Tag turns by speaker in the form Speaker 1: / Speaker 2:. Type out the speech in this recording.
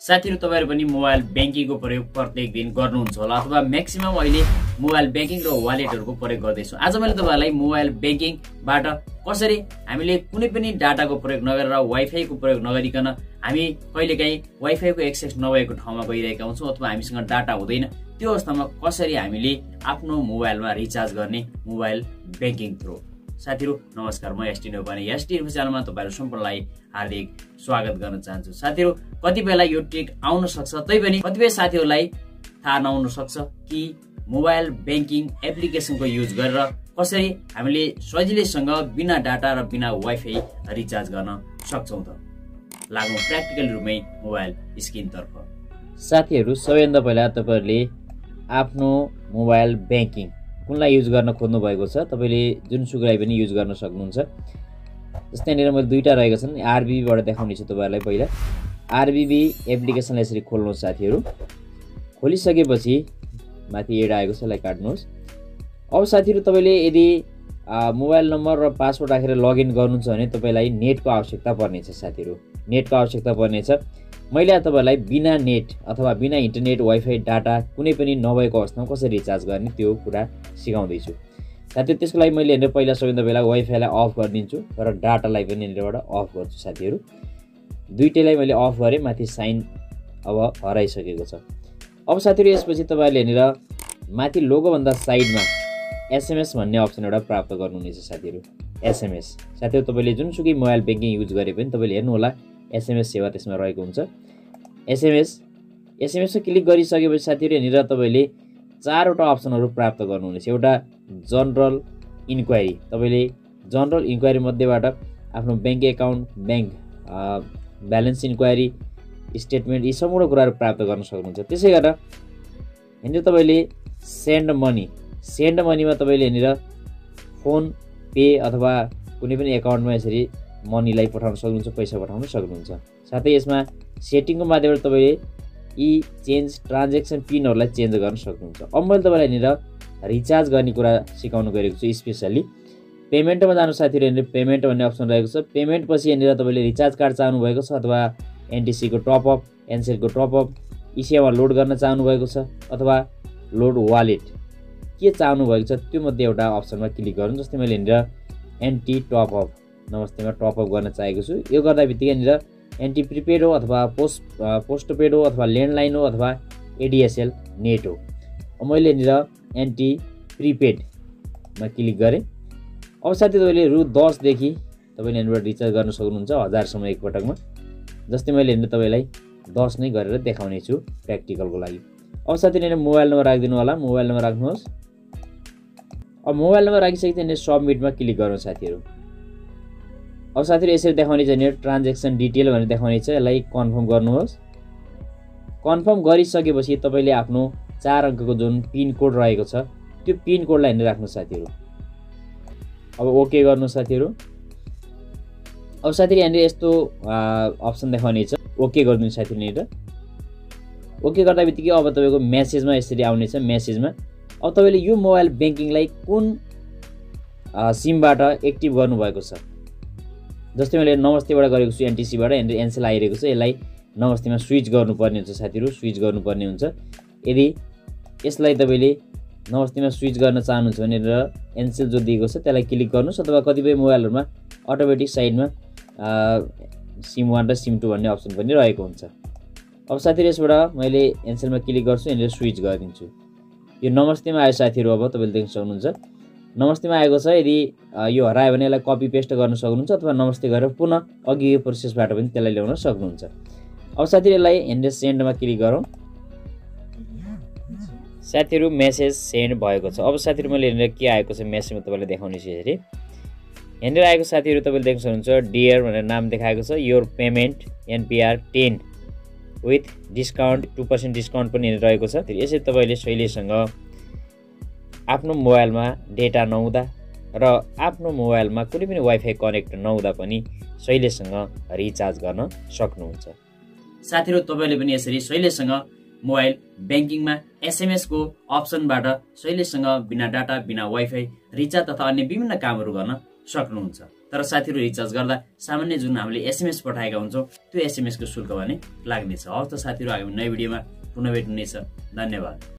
Speaker 1: साथीहरु तपाईहरु पनि मोबाइल बैंकिङको प्रयोग प्रत्येक दिन गर्नुहुन्छ होला अथवा म्याक्सिमम अहिले मोबाइल बैंकिङ र वालेटहरुको प्रयोग गर्दैछौं। आज मैले तपाईहरुलाई मोबाइल बैंकिङबाट कसरी हामीले कुनै पनि डाटाको प्रयोग नगरेर वाइफाई को प्रयोग नगरिकन हामी कहिलेकाहीँ वाइफाई को एक्सेस नभएको ठाउँमा गइरहेका हुन्छौं अथवा हामीसँग डाटा हुँदैन, त्यो अवस्थामा कसरी हामीले आफ्नो मोबाइलमा रिचार्ज गर्ने मोबाइल बैंकिङ थ्रु। साथीहरु नमस्कार, म sdinfo पनि sdinfo च्यानलमा तपाईहरु सम्पूर्णलाई हार्दिक स्वागत गर्न चाहन्छु। साथीहरु कतिबेला यो ट्रिक आउन सक्छ, तैपनि कतिपय साथीहरुलाई थाहा नहुन सक्छ कि मोबाइल बैंकिङ एप्लिकेसनको युज गरेर कसरी हामीले सजिलैसँग बिना डाटा र बिना वाइफाई रिचार्ज गर्न सक्छौं त। लागौं प्र्याक्टिकल रुपमै मोबाइल स्क्रिन तर्फ। साथीहरु सबैभन्दा पहिला तपाईहरुले आफ्नो मोबाइल बैंकिङ कुनलाई युज गर्न खोज्नु भएको छ, तपाईले जुनसुकैलाई पनि युज गर्न सक्नुहुन्छ। जस्तै यहाँनिर मैले दुईटा रहेको छन्, आरबीबी बाट देखाउने छु तपाईहरुलाई। पहिला आरबीबी एप्लिकेसनलाई यसरी खोल्नुहोस् साथीहरु। खोलिसकेपछि माथि एड आएको छ, यसलाई काट्नुहोस्। अब साथीहरु तपाईले यदि मोबाइल नम्बर र पासवर्ड राखेर लगइन गर्नुहुन्छ भने तपाईलाई नेटको आवश्यकता पर्नेछ साथीहरु, नेटको आवश्यकता पर्नेछ। मैले तपाईहरुलाई बिना नेट अथवा बिना इन्टरनेट वाइफाई डाटा कुनै पनि नभएको अवस्थामा कसरी रिचार्ज गर्ने त्यो कुरा सिकाउँदै छु साथीहरु। त्यसको लागि मैले हेरेर पहिला सबैभन्दा पहिला वाइफाईलाई अफ गरिदिन्छु र डाटालाई पनि यहाँबाट अफ गर्छु साथीहरु। दुईटैलाई मैले अफ गरे, माथि साइन अब हराइसकेको छ। अब साथीहरु यसपछि तपाईहरुले हेरेर माथि लोगो भन्दा साइडमा एसएमएस भन्ने अप्सन एउटा प्राप्त गर्नुहुनेछ साथीहरु। एसएमएस साथीहरु तपाईले जुनसुकै मोबाइल बैंकिङ युज गरे पनि तपाईले हेर्नु होला एसएमएस सेवा त्यसमा रहेको हुन्छ। एसएमएसमा क्लिक गरिसकेपछि साथीहरु यहाँनिर तपाईले चारवटा अप्सनहरु प्राप्त गर्नुहुनेछ। एउटा जनरल इन्क्वायरी, तपाईले जनरल इन्क्वायरी मध्येबाट आफ्नो bank account, bank balance enquiry, statement यी सम्पूर्ण कुराहरु प्राप्त गर्न सक्नुहुन्छ। त्यसै गरेर यहाँनिर तपाईले सेन्ड मनीमा तपाईले यहाँनिर फोन पे अथवा कुनै पनि एकाउन्टमा यसरी मनीलाई पठाउन सक्नुहुन्छ, पैसा पठाउन सक्नुहुन्छ। साथै यसमा सेटिङको माध्यमबाट तपाईले यी चेन्ज ट्रान्ज्याक्सन पिनहरुलाई चेन्ज गर्न सक्नुहुन्छ। अब मैले तपाईलाई यहाँनिर रिचार्ज गर्ने कुरा सिकाउन गएको छु। स्पेशली पेमेन्टमा जानु साथीहरु, यहाँनिर पेमेन्ट भन्ने अप्सन रहेको छ। पेमेन्ट पछि यहाँनिर तपाईले रिचार्ज कार्ड चाहनु भएको छ अथवा एनटीसी को टपअप, एनसेल को टपअप यी सेवा लोड गर्न चाहनु भएको छ अथवा लोड वालेट के चाहनु भएको छ त्यो मध्ये एउटा अप्सनमा क्लिक गर्नु। जस्तै मैले यहाँनिर एनटी टपअप नमस्तेमा टपअप गर्न चाहेको छु। यो गर्दा बित्तिकै यहाँनिर एनटी प्रिपेड हो अथवा पोस्टपेड हो अथवा ल्यान्डलाइन हो अथवा एडीएसएल नेट हो। अब मैले यहाँनिर एनटी प्रिपेडमा क्लिक गरेँ। अब साथी तपाईले रु 10 देखि तपाईले यहाँबाट रिचार्ज गर्न सक्नुहुन्छ 1000 सम्म एक पटकमा। जस्तै मैले यहाँनिर तपाईलाई 10 नै गरेर देखाउने छु प्र्याक्टिकलको लागि। अब साथीले मोबाइल नम्बर राखिदिनु होला, मोबाइल नम्बर राख्नुहोस्। अब मोबाइल नम्बर राखिसकेपछि यहाँनिर सबमिटमा क्लिक गर्नु साथीहरु। अब साथीहरु यसरी देखाउने छ, यहाँनिर ट्रान्ज्याक्सन डिटेल भनेर देखाउने छ, यसलाई कन्फर्म गर्नुहोस्। कन्फर्म गरिसकेपछि तपाईले आफ्नो 4 अंकको जुन पिन कोड रहेको छ त्यो पिन कोडलाई यहाँनिर राख्नु साथीहरु। अब ओके गर्नु साथीहरु। अब साथीहरु यहाँनिर यस्तो अप्सन देखाउने छ, ओके गर्नु साथीहरु। यहाँनिर ओके गर्दा बित्तिकै अब तपाईको मेसेजमा यसरी आउने छ। मेसेजमा अब तपाईले यो मोबाइल बैंकिङलाई कुन सिमबाट एक्टिभ गर्नु भएको छ। जस्तै मैले नमस्तेबाट गरेको छु एनटीसीबाट, यहाँनिर एनसेल आइरहेको छ, यसलाई नमस्तेमा स्विच गर्नुपर्ने हुन्छ साथीहरु, स्विच गर्नुपर्ने हुन्छ। यदि यसलाई तपाईले नमस्तेमा स्विच गर्न चाहनुहुन्छ भने एनसेल जो दिएको छ त्यसलाई क्लिक गर्नुस् अथवा कतिपय मोबाइलहरुमा अटोमेटिक साइडमा सिम 1 र सिम 2 भन्ने अप्सन पनि रहेको हुन्छ। अब साथीहरु यसबाट मैले एनसेलमा क्लिक गर्छु, यहाँनिर स्विच गरिदिन्छु। यो नमस्तेमा आयो साथीहरु। अब तपाईले देख्न सक्नुहुन्छ नमस्तेमा आएको छ। यदि यो हरायो भने यसलाई कपी पेस्ट गर्न सक्नुहुन्छ अथवा नमस्ते गरेर पुनः अघिको प्रोसेसबाट पनि त्यसलाई ल्याउन सक्नुहुन्छ। अब साथीहरु यसलाई यहाँनिर सेन्डमा क्लिक गरौँ। साथीहरु मेसेज सेन्ड भएको छ। अब साथीहरु मैले यहाँनिर के आएको छ मेसेजमा तपाईलाई देखाउने छु। यसरी यहाँनिर आएको साथीहरु तपाईले देख्न सक्नुहुन्छ डियर भनेर नाम देखाएको छ। Your payment NPR 10 with discount 2% discount पनि यहाँनिर रहेको छ। यसरी तपाईले सहिलेसँग आफ्नो मोबाइलमा डेटा नहुँदा र आफ्नो मोबाइलमा कुनै पनि वाइफाई कनेक्ट नहुँदा पनि सहिलेसँग रिचार्ज गर्न सक्नुहुन्छ। साथीहरु तपाईले पनि यसरी सहिलेसँग मोबाइल बैंकिङमा एसएमएस को अप्सनबाट सहिलेसँग बिना डाटा बिना वाइफाई रिचार्ज तथा अन्य विभिन्न कामहरु गर्न सक्नुहुन्छ। तर साथीहरु रिचार्ज गर्दा सामान्य जुन हामीले एसएमएस पठाएका हुन्छौं त्यो एसएमएस को शुल्क भने लाग्नेछ। हवस् त साथीहरु, आगामी नयाँ भिडियोमा पुनः भेट्नु नै छ। धन्यवाद।